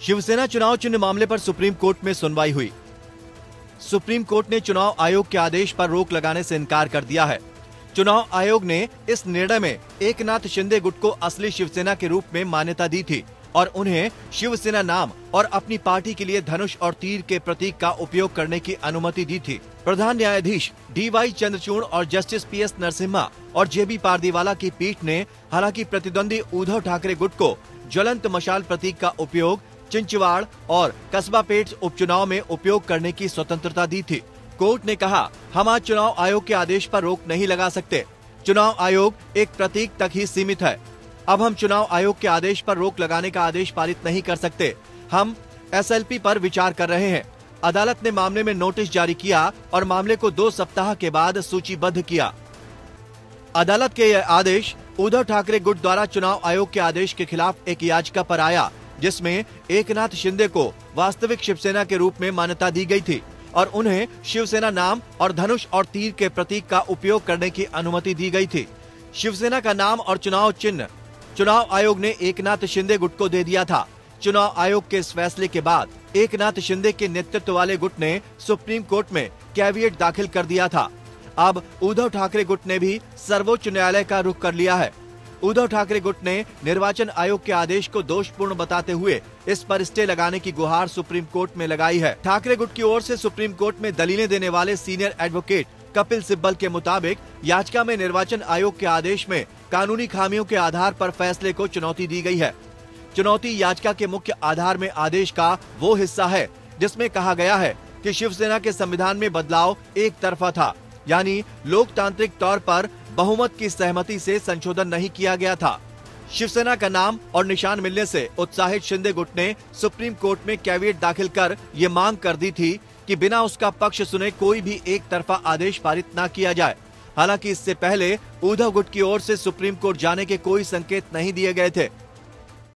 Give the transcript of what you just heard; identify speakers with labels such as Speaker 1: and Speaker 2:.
Speaker 1: शिवसेना चुनाव चिन्ह मामले पर सुप्रीम कोर्ट में सुनवाई हुई। सुप्रीम कोर्ट ने चुनाव आयोग के आदेश पर रोक लगाने से इनकार कर दिया है। चुनाव आयोग ने इस निर्णय में एकनाथ शिंदे गुट को असली शिवसेना के रूप में मान्यता दी थी और उन्हें शिवसेना नाम और अपनी पार्टी के लिए धनुष और तीर के प्रतीक का उपयोग करने की अनुमति दी थी। प्रधान न्यायाधीश DY चंद्रचूड़ और जस्टिस PS नरसिम्हा और JB पारदीवाला की पीठ ने हालांकि प्रतिद्वंदी उद्धव ठाकरे गुट को ज्वलंत मशाल प्रतीक का उपयोग चिंचवाड़ और कस्बापेट उपचुनाव में उपयोग करने की स्वतंत्रता दी थी। कोर्ट ने कहा, हम आज चुनाव आयोग के आदेश पर रोक नहीं लगा सकते। चुनाव आयोग एक प्रतीक तक ही सीमित है। अब हम चुनाव आयोग के आदेश पर रोक लगाने का आदेश पारित नहीं कर सकते। हम SLP पर विचार कर रहे हैं। अदालत ने मामले में नोटिस जारी किया और मामले को 2 सप्ताह के बाद सूचीबद्ध किया। अदालत के यह आदेश उद्धव ठाकरे गुट द्वारा चुनाव आयोग के आदेश के खिलाफ एक याचिका पर आया, जिसमें एकनाथ शिंदे को वास्तविक शिवसेना के रूप में मान्यता दी गई थी और उन्हें शिवसेना नाम और धनुष और तीर के प्रतीक का उपयोग करने की अनुमति दी गई थी। शिवसेना का नाम और चुनाव चिन्ह चुनाव आयोग ने एकनाथ शिंदे गुट को दे दिया था। चुनाव आयोग के इस फैसले के बाद एकनाथ शिंदे के नेतृत्व वाले गुट ने सुप्रीम कोर्ट में कैविएट दाखिल कर दिया था। अब उद्धव ठाकरे गुट ने भी सर्वोच्च न्यायालय का रुख कर लिया है। उद्धव ठाकरे गुट ने निर्वाचन आयोग के आदेश को दोषपूर्ण बताते हुए इस पर स्टे लगाने की गुहार सुप्रीम कोर्ट में लगाई है। ठाकरे गुट की ओर से सुप्रीम कोर्ट में दलीलें देने वाले सीनियर एडवोकेट कपिल सिब्बल के मुताबिक याचिका में निर्वाचन आयोग के आदेश में कानूनी खामियों के आधार पर फैसले को चुनौती दी गई है। चुनौती याचिका के मुख्य आधार में आदेश का वो हिस्सा है जिसमें कहा गया है कि शिवसेना के संविधान में बदलाव एक तरफा था, यानी लोकतांत्रिक तौर पर बहुमत की सहमति से संशोधन नहीं किया गया था। शिवसेना का नाम और निशान मिलने से उत्साहित शिंदे गुट ने सुप्रीम कोर्ट में कैविएट दाखिल कर ये मांग कर दी थी कि बिना उसका पक्ष सुने कोई भी एक तरफा आदेश पारित न किया जाए। हालांकि इससे पहले उद्धव गुट की ओर से सुप्रीम कोर्ट जाने के कोई संकेत नहीं दिए गए थे।